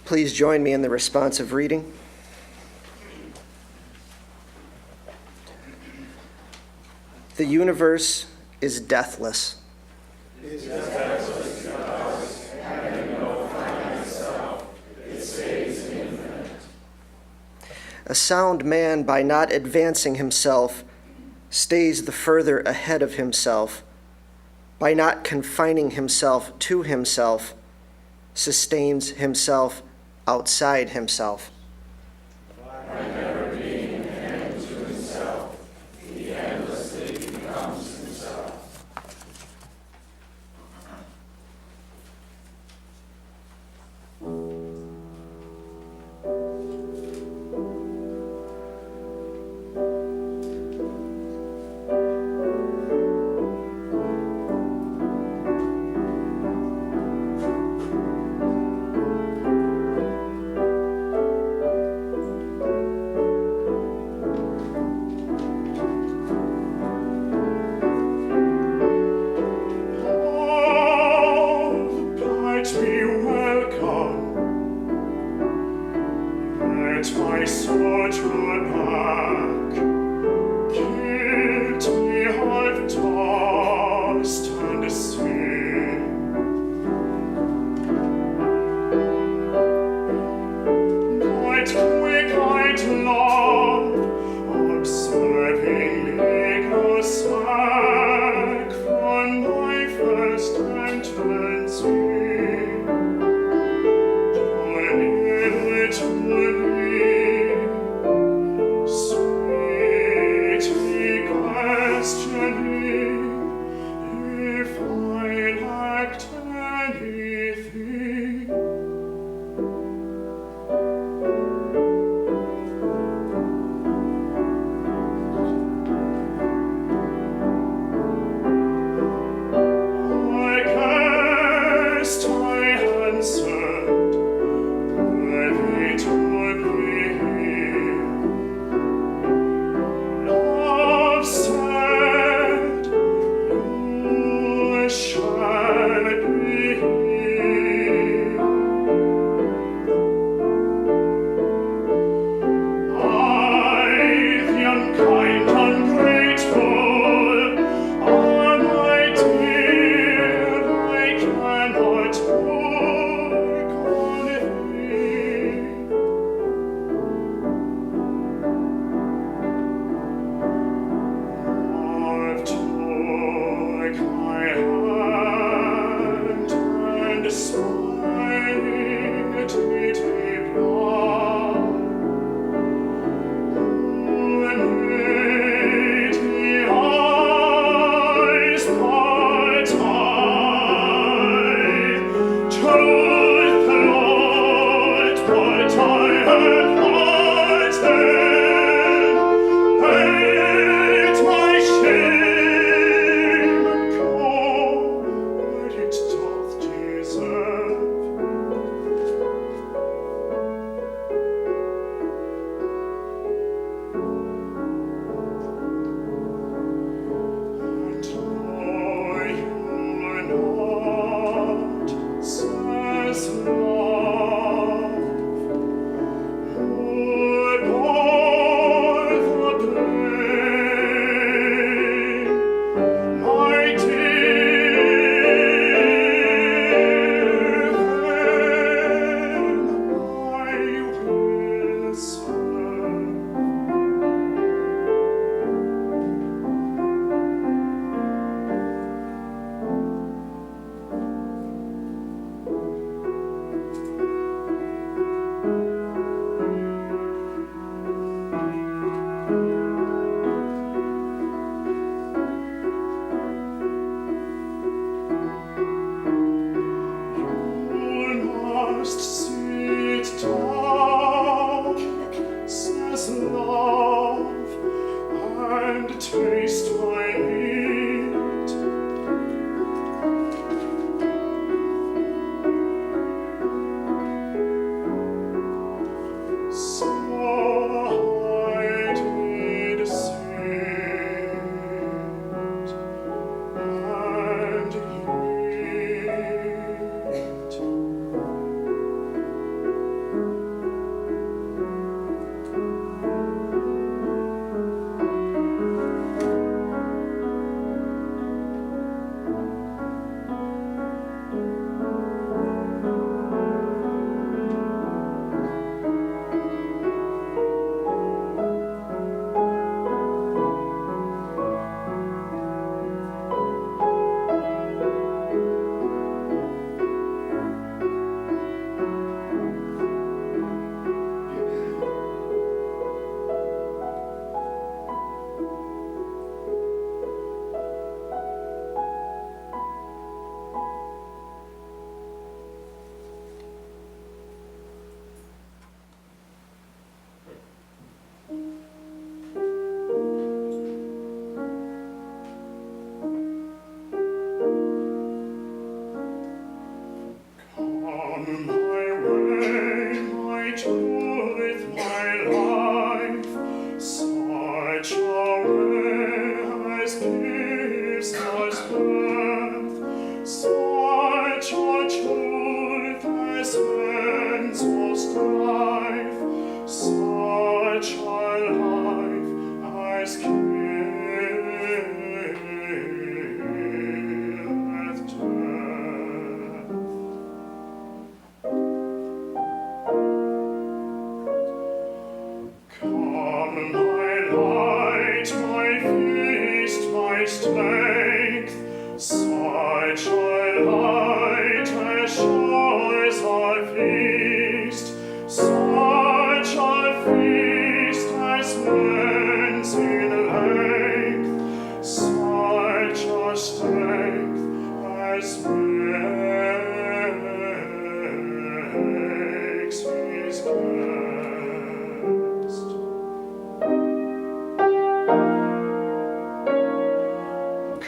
Please join me in the responsive reading. The universe is deathless. A sound man, by not advancing himself, stays the further ahead of himself. By not confining himself to himself, sustains himself outside himself. By never being an end to himself, he endlessly becomes himself.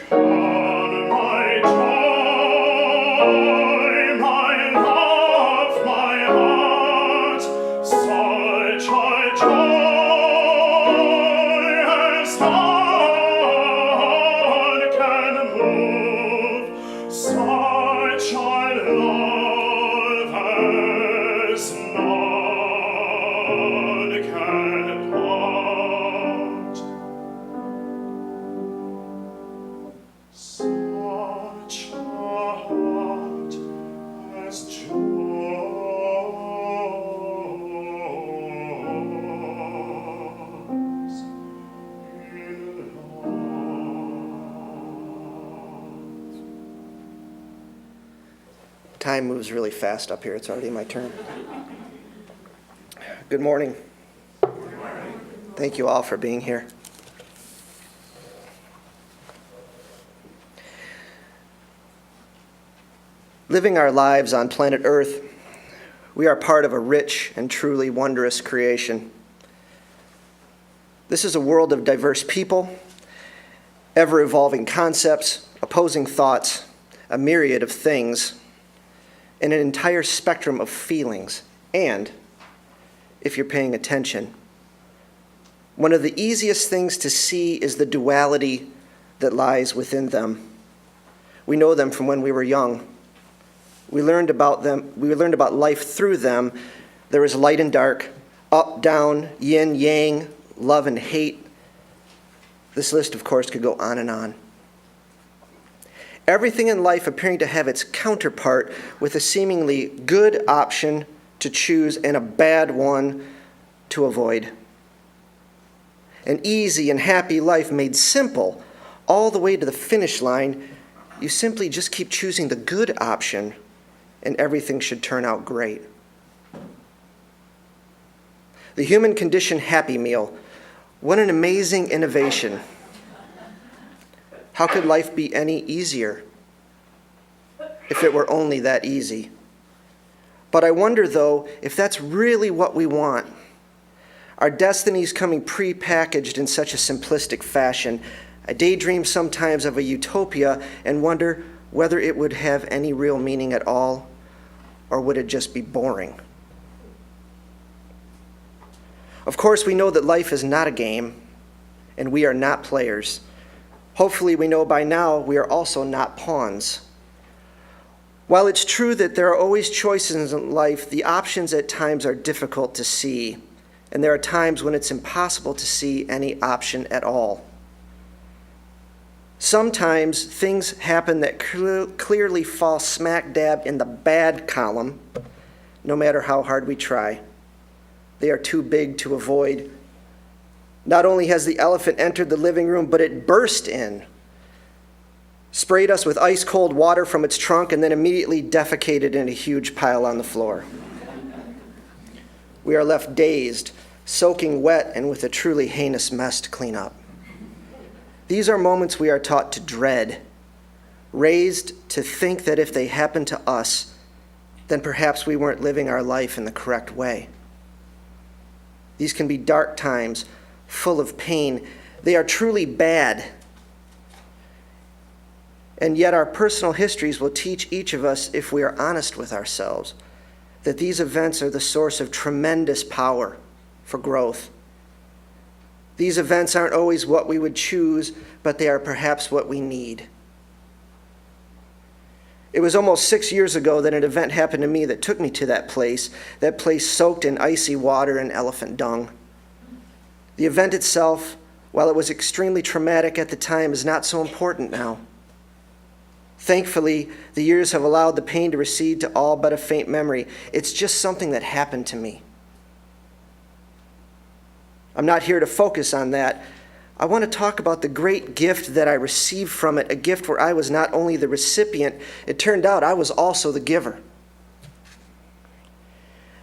Come, my joy, my love, my heart, such a joy as none can move, such a love as none can part. Such a heart as joys in love. Time moves really fast up here. It's already my turn. Good morning. Thank you all for being here. Living our lives on planet Earth, we are part of a rich and truly wondrous creation. This is a world of diverse people, ever-evolving concepts, opposing thoughts, a myriad of things, and an entire spectrum of feelings. And, if you're paying attention, one of the easiest things to see is the duality that lies within them. We know them from when we were young. We learned about them. We learned about life through them. There is light and dark, up, down, yin, yang, love and hate. This list, of course, could go on and on. Everything in life appearing to have its counterpart with a seemingly good option to choose and a bad one to avoid. An easy and happy life made simple all the way to the finish line. You simply just keep choosing the good option and everything should turn out great. The human condition Happy Meal. What an amazing innovation. How could life be any easier if it were only that easy? But I wonder, though, if that's really what we want. Our destinies coming pre-packaged in such a simplistic fashion. I daydream sometimes of a utopia and wonder whether it would have any real meaning at all, or would it just be boring? Of course, we know that life is not a game, and we are not players. Hopefully, we know by now we are also not pawns. While it's true that there are always choices in life, the options at times are difficult to see, and there are times when it's impossible to see any option at all. Sometimes things happen that clearly fall smack dab in the bad column, no matter how hard we try. They are too big to avoid. Not only has the elephant entered the living room, but it burst in, sprayed us with ice-cold water from its trunk, and then immediately defecated in a huge pile on the floor. We are left dazed, soaking wet, and with a truly heinous mess to clean up. These are moments we are taught to dread, raised to think that if they happened to us, then perhaps we weren't living our life in the correct way. These can be dark times, full of pain. They are truly bad. And yet our personal histories will teach each of us, if we are honest with ourselves, that these events are the source of tremendous power for growth. These events aren't always what we would choose, but they are perhaps what we need. It was almost 6 years ago that an event happened to me that took me to that place soaked in icy water and elephant dung. The event itself, while it was extremely traumatic at the time, is not so important now. Thankfully, the years have allowed the pain to recede to all but a faint memory. It's just something that happened to me. I'm not here to focus on that. I want to talk about the great gift that I received from it, a gift where I was not only the recipient, it turned out I was also the giver.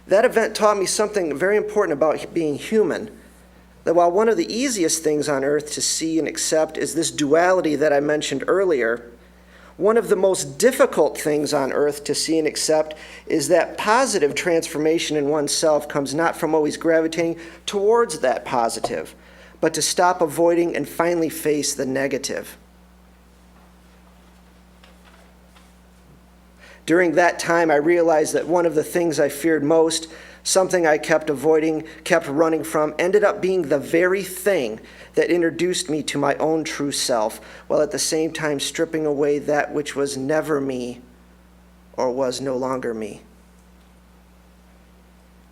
That event taught me something very important about being human, that while one of the easiest things on earth to see and accept is this duality that I mentioned earlier, one of the most difficult things on earth to see and accept is that positive transformation in oneself comes not from always gravitating towards that positive, but to stop avoiding and finally face the negative. During that time, I realized that one of the things I feared most, something I kept avoiding, kept running from, ended up being the very thing that introduced me to my own true self, while at the same time stripping away that which was never me or was no longer me.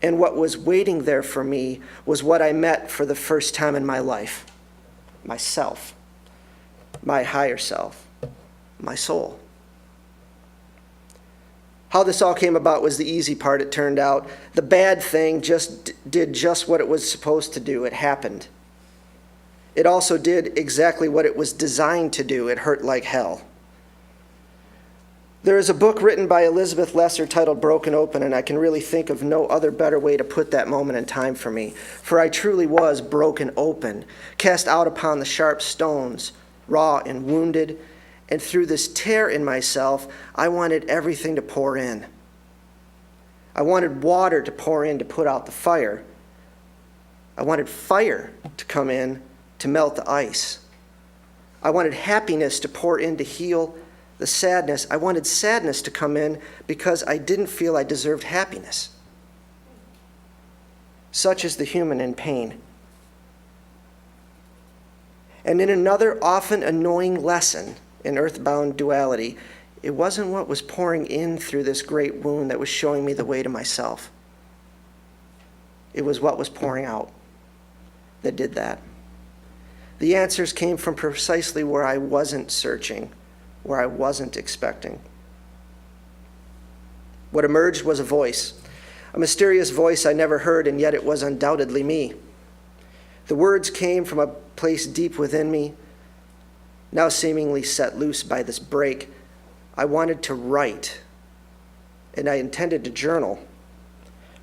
And what was waiting there for me was what I met for the first time in my life: myself, my higher self, my soul. How this all came about was the easy part, it turned out. The bad thing did just what it was supposed to do. It happened. It also did exactly what it was designed to do. It hurt like hell. There is a book written by Elizabeth Lesser titled Broken Open, and I can really think of no other better way to put that moment in time for me. For I truly was broken open, cast out upon the sharp stones, raw and wounded, and through this tear in myself, I wanted everything to pour in. I wanted water to pour in to put out the fire. I wanted fire to come in to melt the ice. I wanted happiness to pour in to heal the sadness. I wanted sadness to come in because I didn't feel I deserved happiness. Such is the human in pain. And in another often annoying lesson in earthbound duality, it wasn't what was pouring in through this great wound that was showing me the way to myself. It was what was pouring out that did that. The answers came from precisely where I wasn't searching, where I wasn't expecting. What emerged was a voice, a mysterious voice I never heard, and yet it was undoubtedly me. The words came from a place deep within me, now seemingly set loose by this break. I wanted to write, and I intended to journal.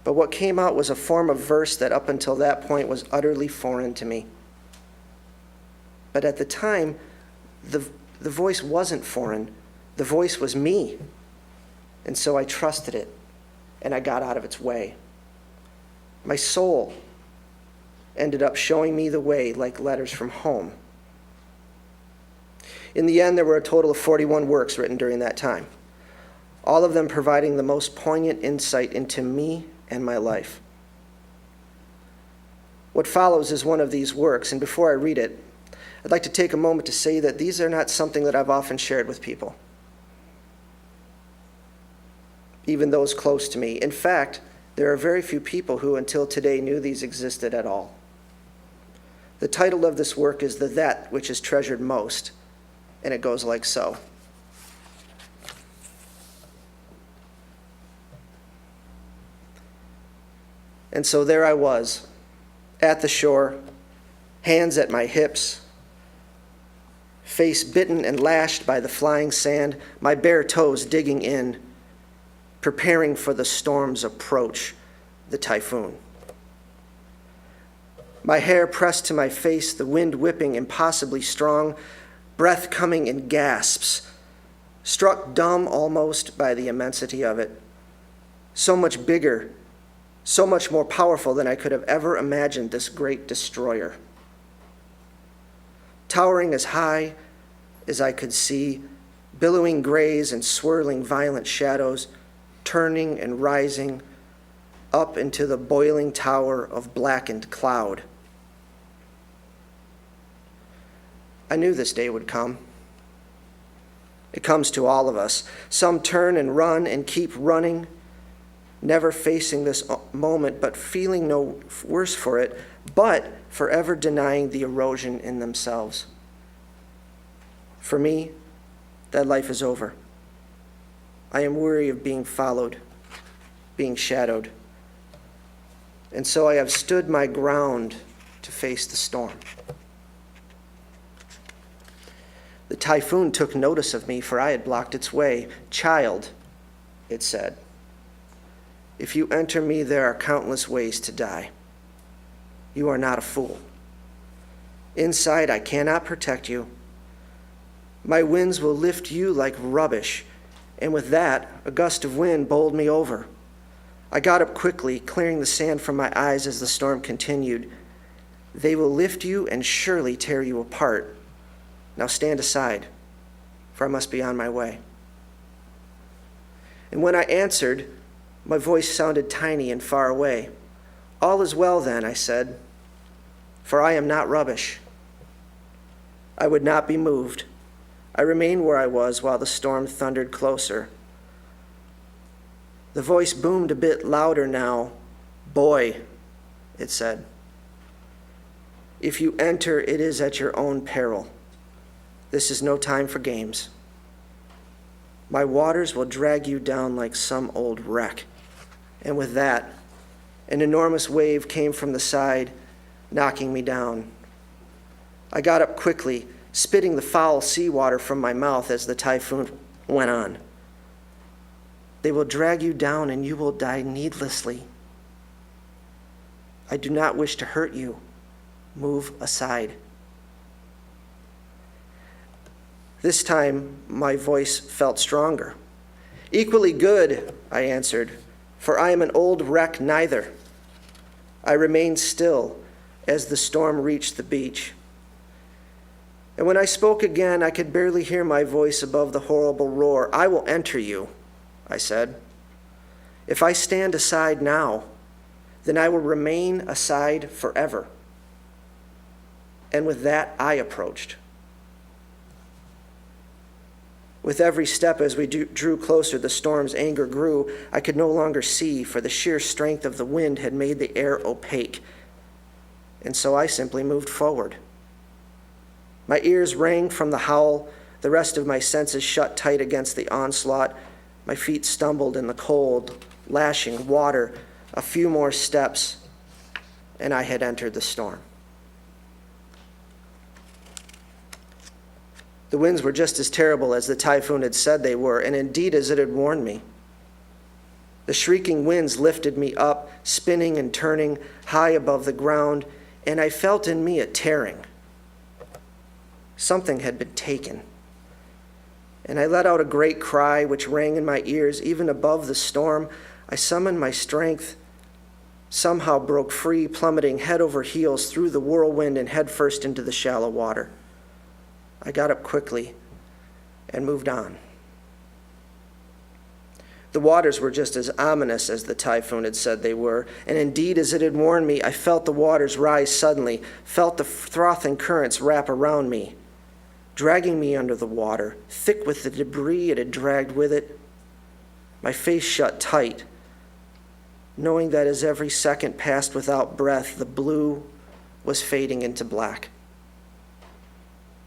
But what came out was a form of verse that up until that point was utterly foreign to me. But at the time, the voice wasn't foreign. The voice was me. And so I trusted it, and I got out of its way. My soul ended up showing me the way like letters from home. In the end, there were a total of 41 works written during that time, all of them providing the most poignant insight into me and my life. What follows is one of these works, and before I read it, I'd like to take a moment to say that these are not something that I've often shared with people, even those close to me. In fact, there are very few people who until today knew these existed at all. The title of this work is That Which is Treasured Most, and it goes like so. And so there I was, at the shore, hands at my hips, face bitten and lashed by the flying sand, my bare toes digging in, preparing for the storm's approach, the typhoon. My hair pressed to my face, the wind whipping impossibly strong, breath coming in gasps, struck dumb almost by the immensity of it. So much bigger, so much more powerful than I could have ever imagined this great destroyer. Towering as high as I could see, billowing grays and swirling violent shadows, turning and rising up into the boiling tower of blackened cloud. I knew this day would come. It comes to all of us. Some turn and run and keep running, never facing this moment, but feeling no worse for it, but forever denying the erosion in themselves. For me, that life is over. I am weary of being followed, being shadowed. And so I have stood my ground to face the storm. The typhoon took notice of me, for I had blocked its way. Child, it said, if you enter me, there are countless ways to die. You are not a fool. Inside, I cannot protect you. My winds will lift you like rubbish, and with that, a gust of wind bowled me over. I got up quickly, clearing the sand from my eyes as the storm continued. They will lift you and surely tear you apart. Now stand aside, for I must be on my way. And when I answered, my voice sounded tiny and far away. "All is well then," I said, "for I am not rubbish." I would not be moved. I remained where I was while the storm thundered closer. The voice boomed a bit louder now. "Boy," it said, "if you enter, it is at your own peril. This is no time for games. My waters will drag you down like some old wreck." And with that, an enormous wave came from the side, knocking me down. I got up quickly, spitting the foul seawater from my mouth as the typhoon went on. "They will drag you down and you will die needlessly. I do not wish to hurt you. Move aside." This time, my voice felt stronger. "Equally good," I answered, "for I am an old wreck neither." I remained still as the storm reached the beach. And when I spoke again, I could barely hear my voice above the horrible roar. "I will enter you," I said. "If I stand aside now, then I will remain aside forever." And with that, I approached. With every step as we drew closer, the storm's anger grew. I could no longer see, for the sheer strength of the wind had made the air opaque. And so I simply moved forward. My ears rang from the howl, the rest of my senses shut tight against the onslaught. My feet stumbled in the cold, lashing water. A few more steps, and I had entered the storm. The winds were just as terrible as the typhoon had said they were, and indeed as it had warned me. The shrieking winds lifted me up, spinning and turning high above the ground, and I felt in me a tearing. Something had been taken. And I let out a great cry which rang in my ears even above the storm. I summoned my strength, somehow broke free, plummeting head over heels through the whirlwind and headfirst into the shallow water. I got up quickly and moved on. The waters were just as ominous as the typhoon had said they were, and indeed, as it had warned me, I felt the waters rise suddenly, felt the frothing currents wrap around me, dragging me under the water, thick with the debris it had dragged with it. My face shut tight, knowing that as every second passed without breath, the blue was fading into black.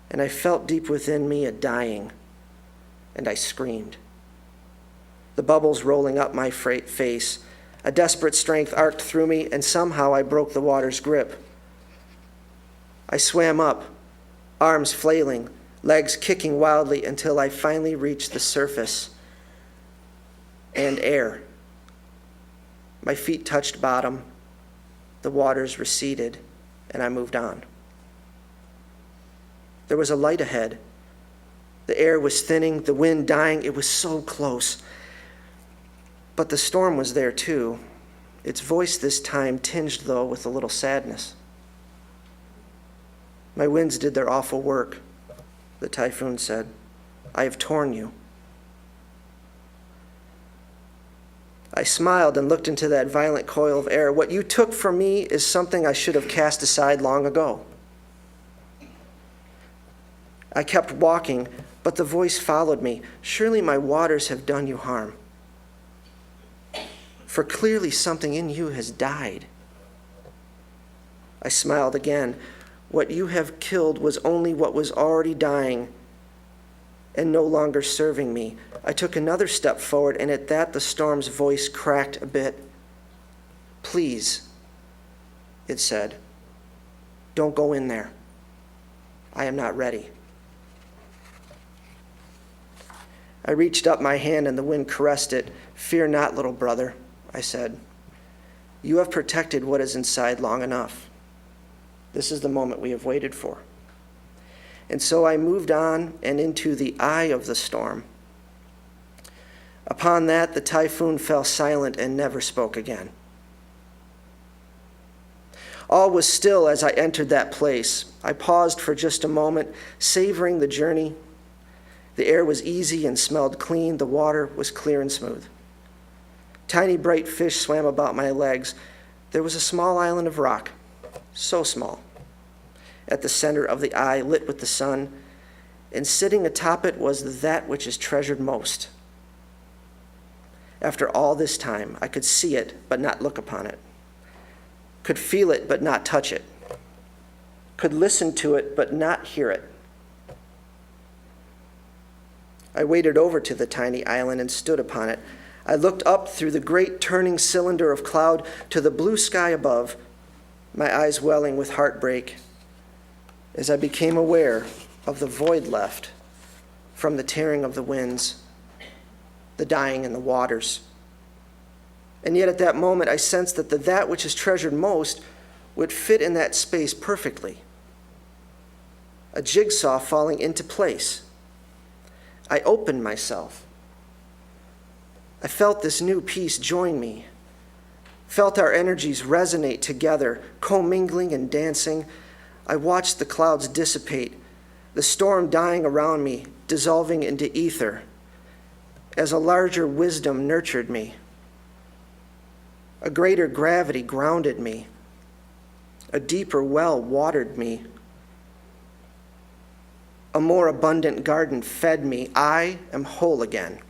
And I felt deep within me a dying, and I screamed. The bubbles rolling up my face, a desperate strength arced through me, and somehow I broke the water's grip. I swam up, arms flailing, legs kicking wildly until I finally reached the surface and air. My feet touched bottom, the waters receded, and I moved on. There was a light ahead. The air was thinning, the wind dying. It was so close. But the storm was there too, its voice this time tinged, though, with a little sadness. "My winds did their awful work," the typhoon said. "I have torn you." I smiled and looked into that violent coil of air. "What you took from me is something I should have cast aside long ago." I kept walking, but the voice followed me. "Surely my waters have done you harm. For clearly something in you has died." I smiled again. "What you have killed was only what was already dying and no longer serving me." I took another step forward, and at that the storm's voice cracked a bit. "Please," it said, "don't go in there. I am not ready." I reached up my hand and the wind caressed it. "Fear not, little brother," I said. "You have protected what is inside long enough. This is the moment we have waited for." And so I moved on and into the eye of the storm. Upon that, the typhoon fell silent and never spoke again. All was still as I entered that place. I paused for just a moment, savoring the journey. The air was easy and smelled clean. The water was clear and smooth. Tiny bright fish swam about my legs. There was a small island of rock, so small, at the center of the eye, lit with the sun, and sitting atop it was that which is treasured most. After all this time, I could see it but not look upon it, could feel it but not touch it, could listen to it but not hear it. I waded over to the tiny island and stood upon it. I looked up through the great turning cylinder of cloud to the blue sky above, my eyes welling with heartbreak, as I became aware of the void left from the tearing of the winds, the dying in the waters. And yet at that moment, I sensed that that which is treasured most would fit in that space perfectly. A jigsaw falling into place. I opened myself. I felt this new piece join me, felt our energies resonate together, commingling and dancing. I watched the clouds dissipate, the storm dying around me, dissolving into ether, as a larger wisdom nurtured me. A greater gravity grounded me. A deeper well watered me. A more abundant garden fed me. I am whole again.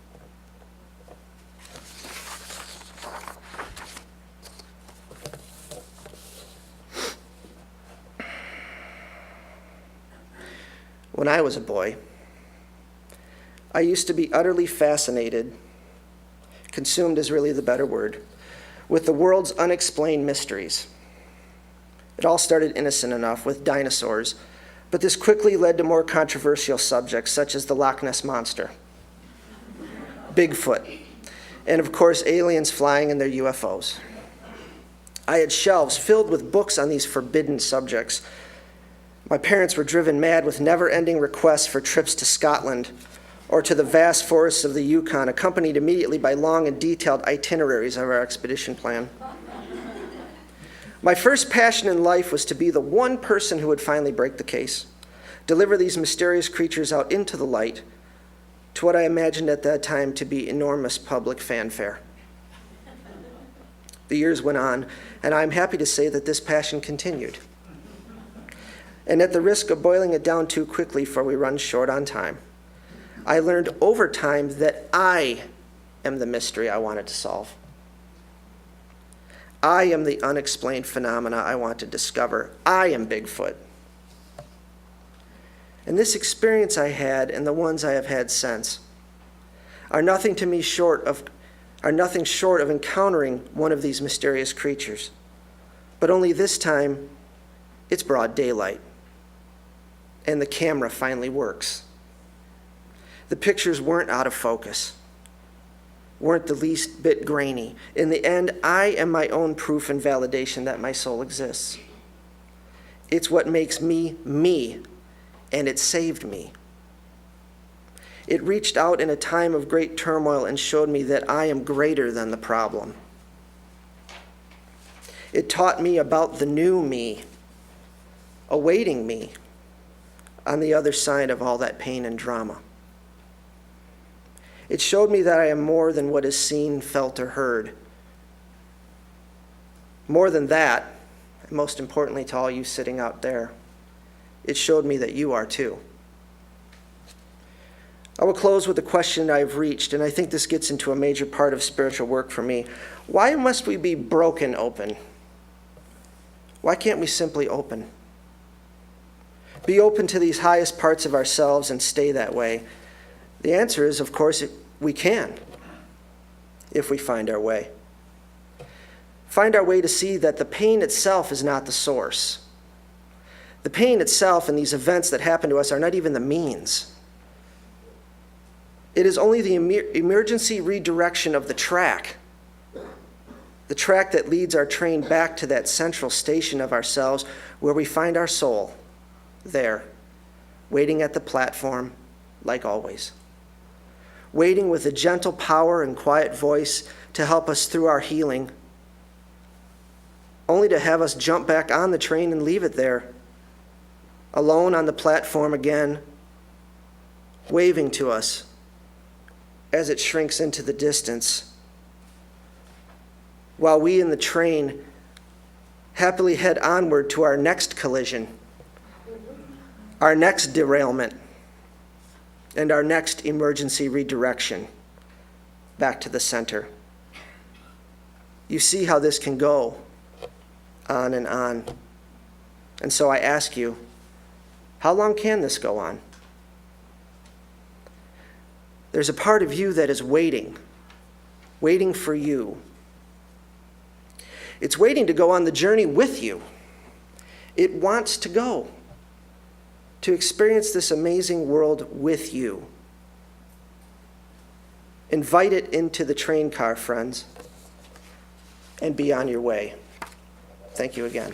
When I was a boy, I used to be utterly fascinated, consumed is really the better word, with the world's unexplained mysteries. It all started innocent enough with dinosaurs, but this quickly led to more controversial subjects such as the Loch Ness Monster, Bigfoot, and of course aliens flying in their UFOs. I had shelves filled with books on these forbidden subjects. My parents were driven mad with never-ending requests for trips to Scotland or to the vast forests of the Yukon, accompanied immediately by long and detailed itineraries of our expedition plan. My first passion in life was to be the one person who would finally break the case, deliver these mysterious creatures out into the light, to what I imagined at that time to be enormous public fanfare. The years went on, and I'm happy to say that this passion continued. And at the risk of boiling it down too quickly, for we run short on time, I learned over time that I am the mystery I wanted to solve. I am the unexplained phenomena I want to discover. I am Bigfoot. And this experience I had and the ones I have had since are nothing short of encountering one of these mysterious creatures. But only this time, it's broad daylight. And the camera finally works. The pictures weren't out of focus, weren't the least bit grainy. In the end, I am my own proof and validation that my soul exists. It's what makes me, me, and it saved me. It reached out in a time of great turmoil and showed me that I am greater than the problem. It taught me about the new me, awaiting me on the other side of all that pain and drama. It showed me that I am more than what is seen, felt, or heard. More than that, and most importantly to all you sitting out there, it showed me that you are too. I will close with a question I've reached, and I think this gets into a major part of spiritual work for me. Why must we be broken open? Why can't we simply open? Be open to these highest parts of ourselves and stay that way? The answer is, of course, we can, if we find our way. Find our way to see that the pain itself is not the source. The pain itself and these events that happen to us are not even the means. It is only the emergency redirection of the track that leads our train back to that central station of ourselves where we find our soul, there, waiting at the platform, like always. Waiting with a gentle power and quiet voice to help us through our healing, only to have us jump back on the train and leave it there, alone on the platform again, waving to us as it shrinks into the distance, while we in the train happily head onward to our next collision, our next derailment, and our next emergency redirection back to the center. You see how this can go on and on. And so I ask you, how long can this go on? There's a part of you that is waiting for you. It's waiting to go on the journey with you. It wants to go, to experience this amazing world with you. Invite it into the train car, friends, and be on your way. Thank you again.